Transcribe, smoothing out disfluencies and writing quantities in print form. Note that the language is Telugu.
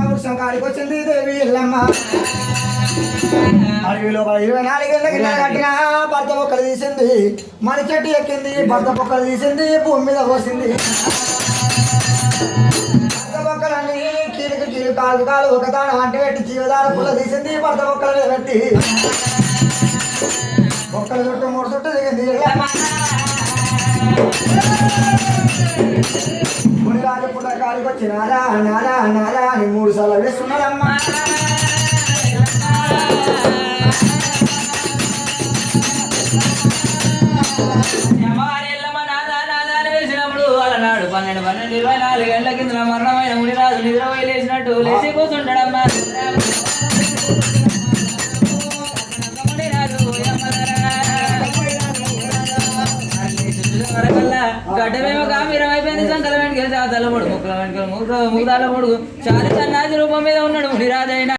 వృక్షం కాడికి వచ్చింది దేవి ఎల్లమ్మ అడవిలో 24 ఏళ్ళ కింద కట్టిన భర్త మొక్కలు తీసింది మన చెట్టు ఎక్కింది భర్త మొక్కలు తీసింది భూమి మీద పోసింది భర్త మొక్కలన్నీ కీలుకు కీలు కాలు కాలు ఒక తాను అంటి పెట్టి జీవదాన పుల్ల తీసింది భర్త మొక్కల మీద పెట్టి మొక్కల చుట్టూ 3 చుట్టూ దిగింది మునిరాజు పుట్ట కాడికి వచ్చి నారా నారా నారా అని 3 సార్లు వేస్తున్నాడమ్మా నాడు 12 24 గంటల కింద మరణమైన మునిరాజు నిద్రపోయి లేచినట్టు లేచి కూర్చుంటాడమ్మా గడ్డమేమో గాంభీరం అయిపోయింది సంకల వెంటకి చాతల పొడుగు ముక్కల వెంటకలు ముగ్గుదాల పొడుగు చాలి సన్నాసి రూపం మీద ఉన్నాడు మునిరాజైన